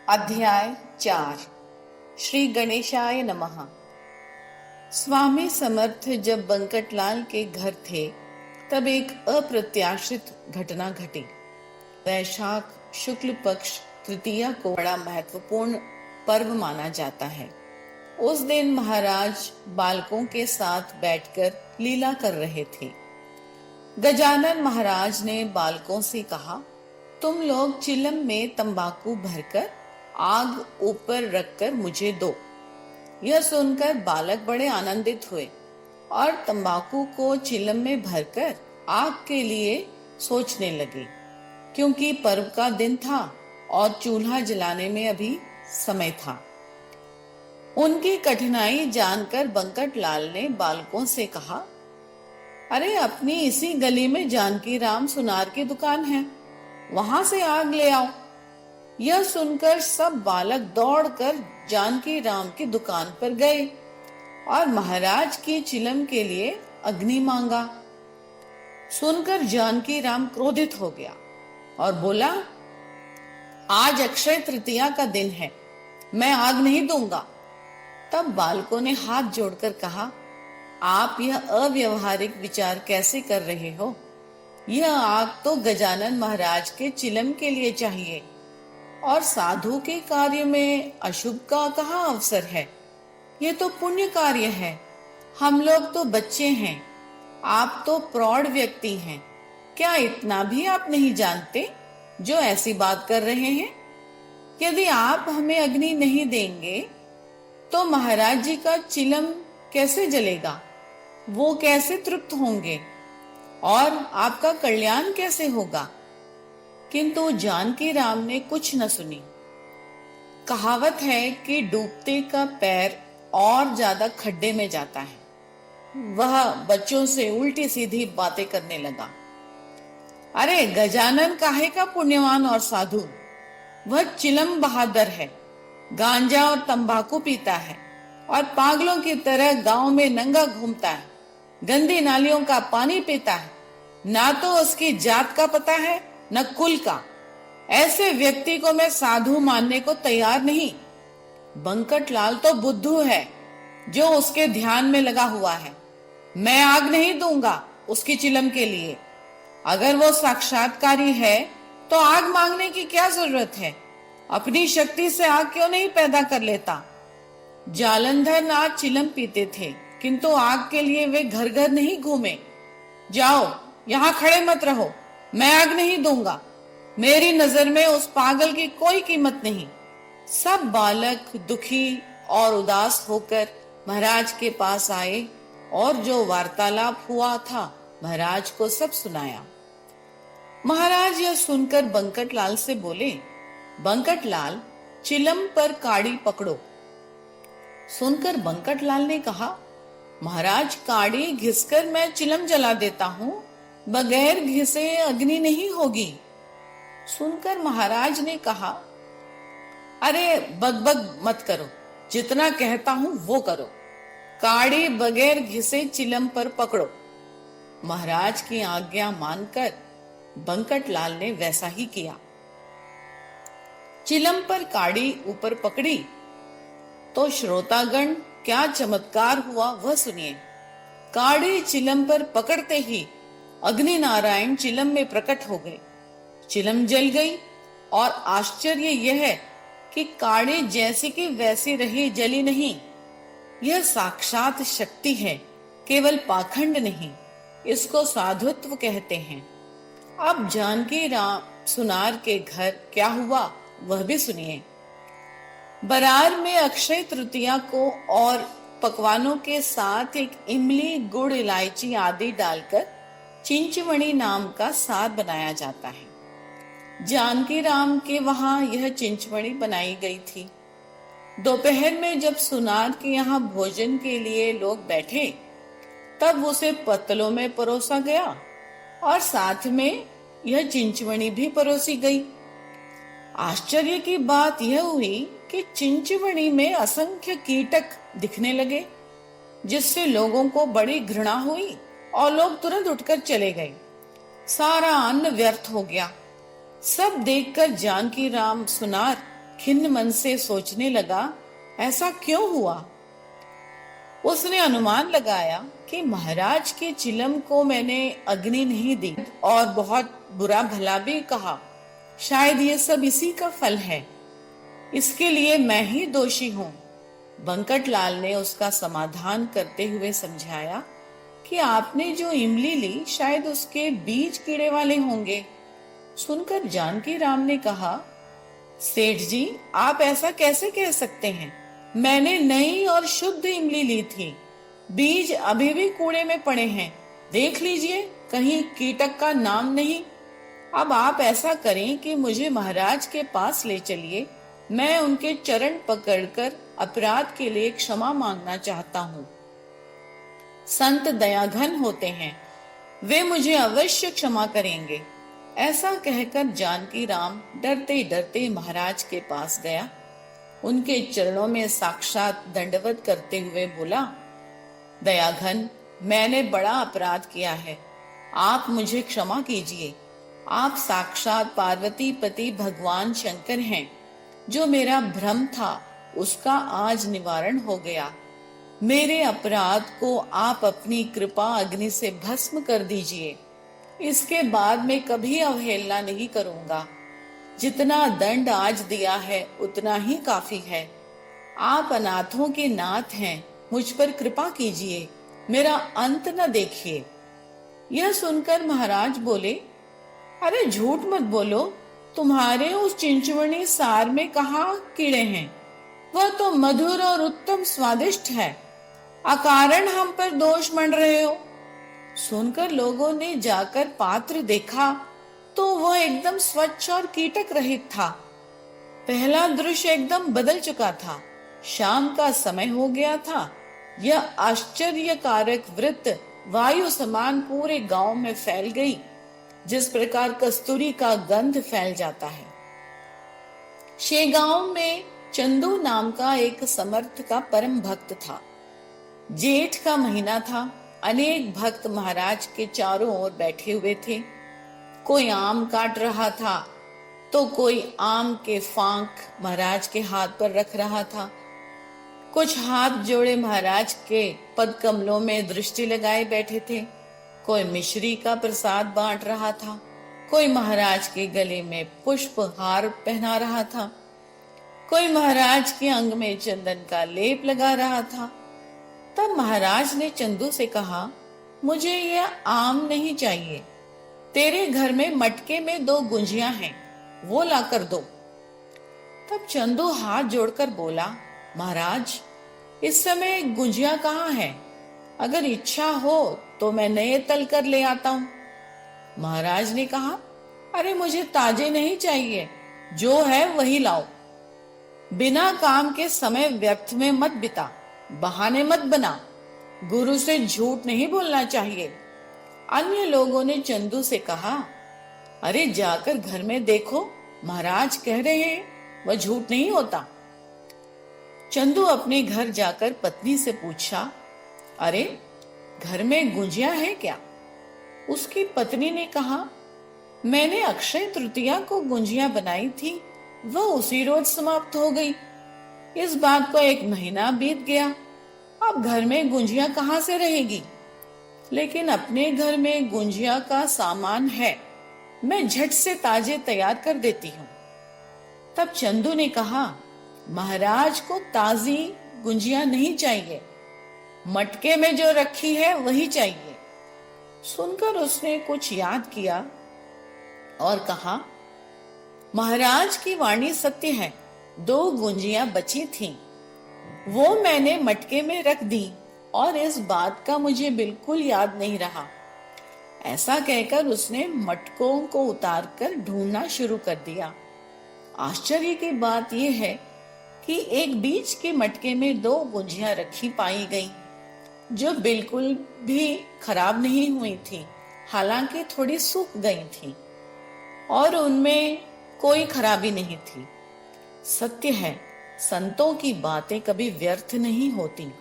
अध्याय 4। श्री गणेशाय नमः। स्वामी समर्थ जब बंकटलाल के घर थे तब एक अप्रत्याशित घटना घटी। वैशाख शुक्ल पक्ष तृतीया को बड़ा महत्वपूर्ण पर्व माना जाता है। उस दिन महाराज बालकों के साथ बैठकर लीला कर रहे थे। गजानन महाराज ने बालकों से कहा, तुम लोग चिलम में तंबाकू भरकर आग ऊपर रखकर मुझे दो। यह सुनकर बालक बड़े आनंदित हुए और तंबाकू को चिलम में भरकर आग के लिए सोचने लगे, क्योंकि पर्व का दिन था और चूल्हा जलाने में अभी समय था। उनकी कठिनाई जानकर बंकटलाल ने बालकों से कहा, अरे अपनी इसी गली में जानकी राम सुनार की दुकान है, वहां से आग ले आओ। यह सुनकर सब बालक दौड़कर जानकी राम की दुकान पर गए और महाराज की चिलम के लिए अग्नि मांगा। सुनकर जानकी राम क्रोधित हो गया और बोला, आज अक्षय तृतीया का दिन है, मैं आग नहीं दूंगा। तब बालकों ने हाथ जोड़कर कहा, आप यह अव्यवहारिक विचार कैसे कर रहे हो? यह आग तो गजानन महाराज के चिलम के लिए चाहिए और साधु के कार्य में अशुभ का कहाँ अवसर है? ये तो पुण्य कार्य है। हम लोग तो बच्चे हैं, आप तो प्रौढ़ व्यक्ति हैं। क्या इतना भी आप नहीं जानते जो ऐसी बात कर रहे हैं? यदि आप हमें अग्नि नहीं देंगे तो महाराज जी का चिलम कैसे जलेगा? वो कैसे तृप्त होंगे और आपका कल्याण कैसे होगा? किंतु जानकी राम ने कुछ न सुनी। कहावत है कि डूबते का पैर और ज्यादा खड्डे में जाता है। वह बच्चों से उल्टी सीधी बातें करने लगा। अरे गजानन काहे का पुण्यवान और साधु? वह चिलम बहादुर है, गांजा और तंबाकू पीता है और पागलों की तरह गांव में नंगा घूमता है, गंदी नालियों का पानी पीता है। ना तो उसकी जात का पता है न कुल का। ऐसे व्यक्ति को मैं साधु मानने को तैयार नहीं। बंकटलाल तो बुद्धू है जो उसके ध्यान में लगा हुआ है। मैं आग नहीं दूंगा उसकी चिलम के लिए। अगर वो साक्षात्कारी है तो आग मांगने की क्या जरूरत है? अपनी शक्ति से आग क्यों नहीं पैदा कर लेता? जालंधर नाथ चिलम पीते थे, किंतु आग के लिए वे घर घर नहीं घूमे। जाओ, यहाँ खड़े मत रहो, मैं आग नहीं दूंगा। मेरी नजर में उस पागल की कोई कीमत नहीं। सब बालक दुखी और उदास होकर महाराज के पास आए और जो वार्तालाप हुआ था महाराज को सब सुनाया। महाराज यह सुनकर बंकटलाल से बोले, बंकटलाल, चिलम पर काड़ी पकड़ो। सुनकर बंकटलाल ने कहा, महाराज काड़ी घिसकर मैं चिलम जला देता हूँ, बगैर घिसे अग्नि नहीं होगी। सुनकर महाराज ने कहा, अरे बकबक मत करो, जितना कहता हूं वो करो। काड़ी बगैर घिसे चिलम पर पकड़ो। महाराज की आज्ञा मानकर बंकटलाल ने वैसा ही किया। चिलम पर काड़ी ऊपर पकड़ी तो श्रोतागण क्या चमत्कार हुआ वह सुनिए। काड़ी चिलम पर पकड़ते ही अग्नि नारायण चिलम में प्रकट हो गए। चिलम जल गई और आश्चर्य यह है कि काड़ी जैसी की वैसी रही, जली नहीं। यह साक्षात शक्ति है, केवल पाखंड नहीं। इसको साधुत्व कहते हैं। अब जानकी राम सुनार के घर क्या हुआ वह भी सुनिए। बरार में अक्षय तृतीया को और पकवानों के साथ एक इमली, गुड़, इलायची आदि डालकर चिंचवणी नाम का साग बनाया जाता है। जानकी राम के वहां यह चिंचवणी बनाई गई थी। दोपहर में जब सुनार के यहाँ भोजन के लिए लोग बैठे तब उसे पत्तलों में परोसा गया और साथ में यह चिंचवणी भी परोसी गई। आश्चर्य की बात यह हुई कि चिंचवणी में असंख्य कीटक दिखने लगे, जिससे लोगों को बड़ी घृणा हुई और लोग तुरंत उठकर चले गए। सारा अन्न व्यर्थ हो गया। सब देखकर जानकी राम सुनार खिन्न मन से सोचने लगा, ऐसा क्यों हुआ? उसने अनुमान लगाया कि महाराज के चिलम को मैंने अग्नि नहीं दी और बहुत बुरा भला भी कहा। शायद ये सब इसी का फल है। इसके लिए मैं ही दोषी हूँ। बंकटलाल ने उसका समाधान करते हुए समझाया कि आपने जो इमली ली शायद उसके बीज कीड़े वाले होंगे। सुनकर जानकी राम ने कहा, सेठ जी, आप ऐसा कैसे कह सकते हैं? मैंने नई और शुद्ध इमली ली थी। बीज अभी भी कूड़े में पड़े हैं। देख लीजिए, कहीं कीटक का नाम नहीं। अब आप ऐसा करें कि मुझे महाराज के पास ले चलिए। मैं उनके चरण पकड़कर अपराध के लिए क्षमा मांगना चाहता हूँ। संत दयाघन होते हैं, वे मुझे अवश्य क्षमा करेंगे। ऐसा कहकर जानकी राम डरते डरते महाराज के पास गया। उनके चरणों में साक्षात दंडवत करते हुए बोला, दयाघन, मैंने बड़ा अपराध किया है। आप मुझे क्षमा कीजिए। आप साक्षात पार्वती पति भगवान शंकर हैं। जो मेरा भ्रम था उसका आज निवारण हो गया। मेरे अपराध को आप अपनी कृपा अग्नि से भस्म कर दीजिए। इसके बाद मैं कभी अवहेलना नहीं करूंगा। जितना दंड आज दिया है उतना ही काफी है। आप अनाथों के नाथ हैं, मुझ पर कृपा कीजिए, मेरा अंत न देखिए। यह सुनकर महाराज बोले, अरे झूठ मत बोलो, तुम्हारे उस चिंचवनी सार में कहाँ कीड़े हैं? वह तो मधुर और उत्तम स्वादिष्ट है। अकारण हम पर दोष मंड रहे हो। सुनकर लोगों ने जाकर पात्र देखा तो वह एकदम स्वच्छ और कीटक रहित था। पहला दृश्य एकदम बदल चुका था। शाम का समय हो गया था। यह आश्चर्यकारक वृत्त वायु समान पूरे गांव में फैल गई, जिस प्रकार कस्तूरी का गंध फैल जाता है। शेगांव में चंदू नाम का एक समर्थ का परम भक्त था। जेठ का महीना था। अनेक भक्त महाराज के चारों ओर बैठे हुए थे। कोई आम काट रहा था तो कोई आम के फांक महाराज के हाथ पर रख रहा था। कुछ हाथ जोड़े महाराज के पद कमलों में दृष्टि लगाए बैठे थे। कोई मिश्री का प्रसाद बांट रहा था। कोई महाराज के गले में पुष्प हार पहना रहा था। कोई महाराज के अंग में चंदन का लेप लगा रहा था। तब महाराज ने चंदू से कहा, मुझे यह आम नहीं चाहिए। तेरे घर में मटके में 2 गुंजियां हैं, वो लाकर दो। तब चंदू हाथ जोड़कर बोला, महाराज, इस समय गुंजिया कहाँ है? अगर इच्छा हो तो मैं नए तल कर ले आता हूँ। महाराज ने कहा, अरे मुझे ताजे नहीं चाहिए, जो है वही लाओ। बिना काम के समय व्यर्थ में मत बिता, बहाने मत बना। गुरु से झूठ नहीं बोलना चाहिए। अन्य लोगों ने चंदू से कहा, अरे जाकर घर में देखो, महाराज कह रहे हैं वह झूठ नहीं होता। चंदू अपने घर जाकर पत्नी से पूछा, अरे घर में गुंजिया है क्या? उसकी पत्नी ने कहा, मैंने अक्षय तृतीया को गुंजिया बनाई थी, वह उसी रोज समाप्त हो गई। इस बात को 1 महीना बीत गया। अब घर में गुंजिया कहाँ से रहेगी? लेकिन अपने घर में गुंजिया का सामान है, मैं झट से ताजे तैयार कर देती हूँ। तब चंदू ने कहा, महाराज को ताजी गुंजिया नहीं चाहिए, मटके में जो रखी है वही चाहिए। सुनकर उसने कुछ याद किया और कहा, महाराज की वाणी सत्य है। 2 गुंजियां बची थीं, वो मैंने मटके में रख दी और इस बात का मुझे बिल्कुल याद नहीं रहा। ऐसा कहकर उसने मटकों को उतारकर ढूंढना शुरू कर दिया। आश्चर्य की बात यह है कि एक बीच के मटके में 2 गुंजियां रखी पाई गई, जो बिल्कुल भी खराब नहीं हुई थी। हालांकि थोड़ी सूख गई थी और उनमें कोई खराबी नहीं थी। सत्य है, संतों की बातें कभी व्यर्थ नहीं होती।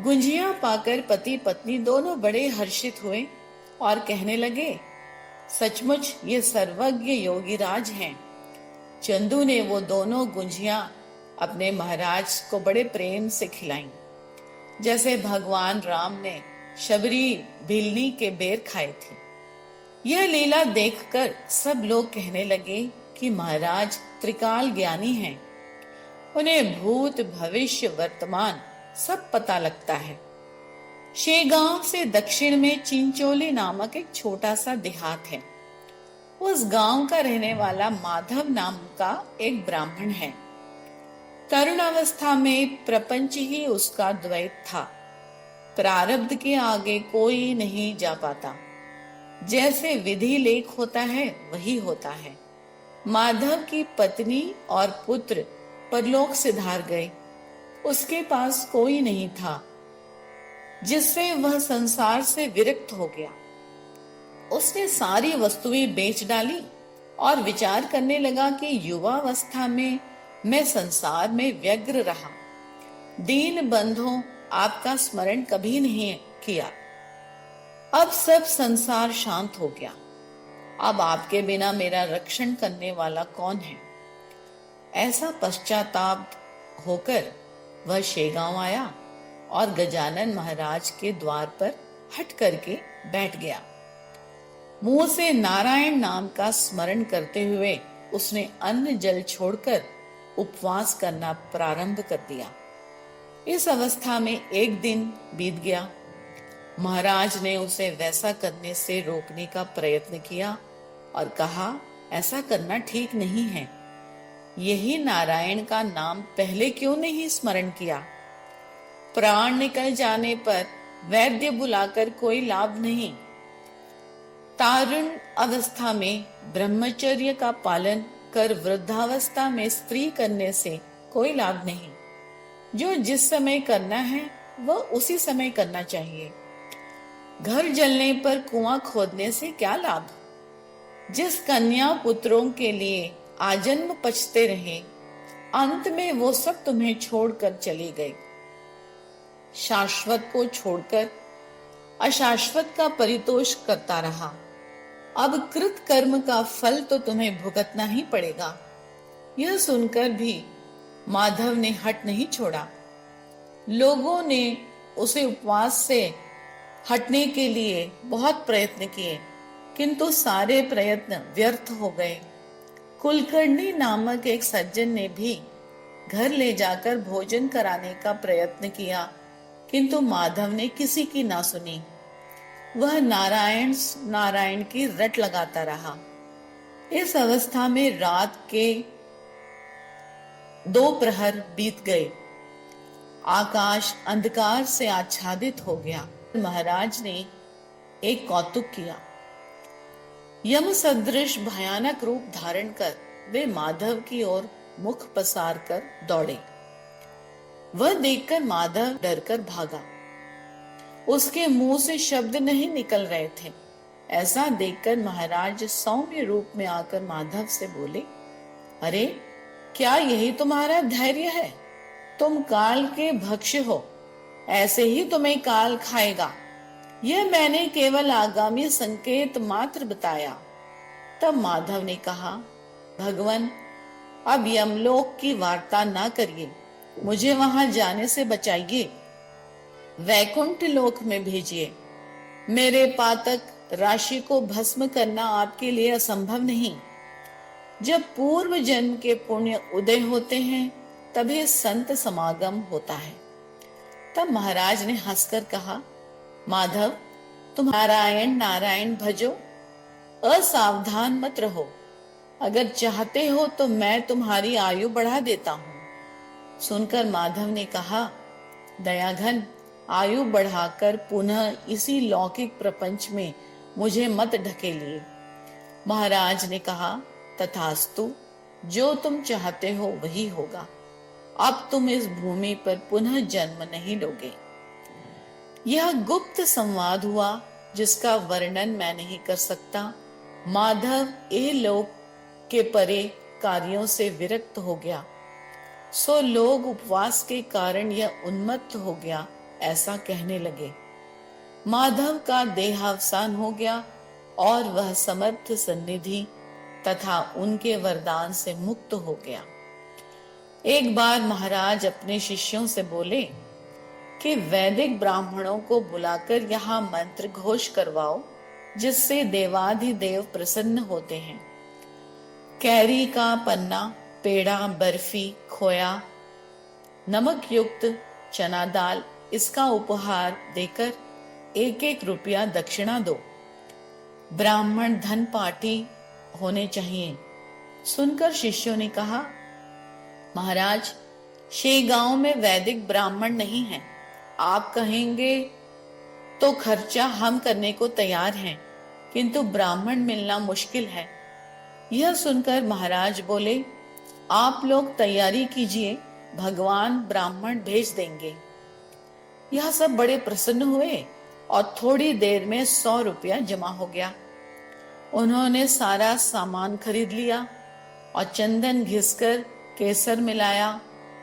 गुंजिया पाकर पति पत्नी दोनों बड़े हर्षित हुए और कहने लगे, सचमुच ये सर्वज्ञ योगीराज हैं। चंदू ने वो दोनों गुंजियां अपने महाराज को बड़े प्रेम से खिलाईं, जैसे भगवान राम ने शबरी भिलनी के बेर खाए थे। यह लीला देखकर सब लोग कहने लगे कि महाराज त्रिकाल ज्ञानी हैं, उन्हें भूत भविष्य वर्तमान सब पता लगता है। शेगांव से दक्षिण में चिंचोली नामक एक छोटा सा देहात है। उस गांव का रहने वाला माधव नाम का एक ब्राह्मण है। तरुण अवस्था में प्रपंच ही उसका द्वैत था। प्रारब्ध के आगे कोई नहीं जा पाता। जैसे विधि लेख होता है वही होता है। माधव की पत्नी और पुत्र परलोक सिधार गए। उसके पास कोई नहीं था, जिससे वह संसार से विरक्त हो गया। उसने सारी वस्तुएं बेच डाली और विचार करने लगा कि युवावस्था में मैं संसार में व्यग्र रहा, दीन बंधुओं आपका स्मरण कभी नहीं किया। अब सब संसार शांत हो गया। अब आपके बिना मेरा रक्षण करने वाला कौन है? ऐसा पश्चाताप होकर वह शेगांव आया और गजानन महाराज के द्वार पर हट करके बैठ गया। मुंह से नारायण नाम का स्मरण करते हुए उसने अन्न जल छोड़कर उपवास करना प्रारंभ कर दिया। इस अवस्था में एक दिन बीत गया। महाराज ने उसे वैसा करने से रोकने का प्रयत्न किया और कहा, ऐसा करना ठीक नहीं है। यही नारायण का नाम पहले क्यों नहीं स्मरण किया? प्राण निकल जाने पर वैद्य बुलाकर कोई लाभ नहीं। तारुण अवस्था में ब्रह्मचर्य का पालन कर वृद्धावस्था में स्त्री करने से कोई लाभ नहीं। जो जिस समय करना है वह उसी समय करना चाहिए। घर जलने पर कुआं खोदने से क्या लाभ? जिस कन्या पुत्रों के लिए आजन्म पछते रहे, अंत में वो सब तुम्हें छोड़कर चले गए। शाश्वत को छोड़कर अशाश्वत का परितोष करता रहा। अब कृत कर्म का फल तो तुम्हें भुगतना ही पड़ेगा। यह सुनकर भी माधव ने हट नहीं छोड़ा। लोगों ने उसे उपवास से हटने के लिए बहुत प्रयत्न किए, किंतु सारे प्रयत्न व्यर्थ हो गए। कुलकर्णी नामक एक सज्जन ने भी घर ले जाकर भोजन कराने का प्रयत्न किया, किंतु माधव ने किसी की ना सुनी। वह नारायण नारायण की रट लगाता रहा। इस अवस्था में रात के 2 प्रहर बीत गए। आकाश अंधकार से आच्छादित हो गया। महाराज ने एक कौतुक किया। यम सदृश भयानक रूप धारण कर वे माधव की ओर मुख पसार कर दौड़े। वह देखकर माधव डरकर भागा। उसके मुंह से शब्द नहीं निकल रहे थे। ऐसा देखकर महाराज सौम्य रूप में आकर माधव से बोले, अरे क्या यही तुम्हारा धैर्य है? तुम काल के भक्ष्य हो, ऐसे ही तुम्हें काल खाएगा। यह मैंने केवल आगामी संकेत मात्र बताया। तब माधव ने कहा, भगवान अब यमलोक की वार्ता ना करिए, मुझे वहां जाने से बचाइए। वैकुंठ लोक में भेजिए। मेरे पातक राशि को भस्म करना आपके लिए असंभव नहीं। जब पूर्व जन्म के पुण्य उदय होते हैं तभी संत समागम होता है। तब महाराज ने हंसकर कहा, माधव तुम नारायण नारायण भजो, असावधान मत रहो। अगर चाहते हो तो मैं तुम्हारी आयु बढ़ा देता हूँ। सुनकर माधव ने कहा, दयाघन आयु बढ़ाकर पुनः इसी लौकिक प्रपंच में मुझे मत ढकेलिए। महाराज ने कहा, तथास्तु, जो तुम चाहते हो वही होगा। अब तुम इस भूमि पर पुनः जन्म नहीं लोगे। यह गुप्त संवाद हुआ जिसका वर्णन मैं नहीं कर सकता। माधव ये लोक के परे कार्यों से विरक्त हो गया, सो लोग उपवास के कारण यह उन्मत्त हो गया ऐसा कहने लगे। माधव का देहावसान हो गया और वह समर्थ सन्निधि तथा उनके वरदान से मुक्त हो गया। एक बार महाराज अपने शिष्यों से बोले कि वैदिक ब्राह्मणों को बुलाकर यहाँ मंत्र घोष करवाओ, जिससे देवाधिदेव प्रसन्न होते हैं। कैरी का पन्ना, पेड़ा, बर्फी, खोया, नमक युक्त चना दाल, इसका उपहार देकर 1-1 रुपया दक्षिणा दो। ब्राह्मण धन पाठी होने चाहिए। सुनकर शिष्यों ने कहा, महाराज, शेगांव में वैदिक ब्राह्मण नहीं हैं। आप कहेंगे तो खर्चा हम करने को तैयार हैं, किंतु ब्राह्मण मिलना मुश्किल है। यह सुनकर महाराज बोले, आप लोग तैयारी कीजिए, भगवान ब्राह्मण भेज देंगे। यह सब बड़े प्रसन्न हुए और थोड़ी देर में 100 रुपया जमा हो गया। उन्होंने सारा सामान खरीद लिया और चंदन घिसकर केसर मिलाया,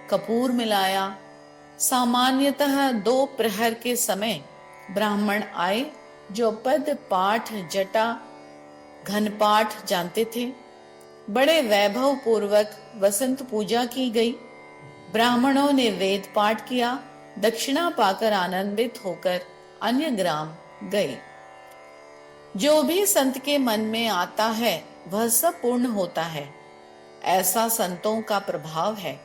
कपूर मिलाया। सामान्यतः 2 प्रहर के समय ब्राह्मण आए, जो पद पाठ, जटा, घनपाठ जानते थे। बड़े वैभव पूर्वक वसंत पूजा की गई। ब्राह्मणों ने वेद पाठ किया, दक्षिणा पाकर आनंदित होकर अन्य ग्राम गए। जो भी संत के मन में आता है वह सब पूर्ण होता है, ऐसा संतों का प्रभाव है।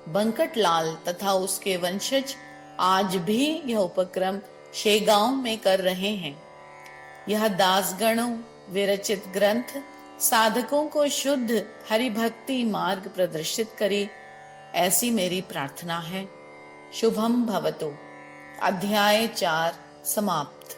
बंकटलाल तथा उसके वंशज आज भी यह उपक्रम शेगांव में कर रहे हैं। यह दासगणों विरचित ग्रंथ साधकों को शुद्ध हरिभक्ति मार्ग प्रदर्शित करे, ऐसी मेरी प्रार्थना है। शुभम भवतु। अध्याय 4 समाप्त।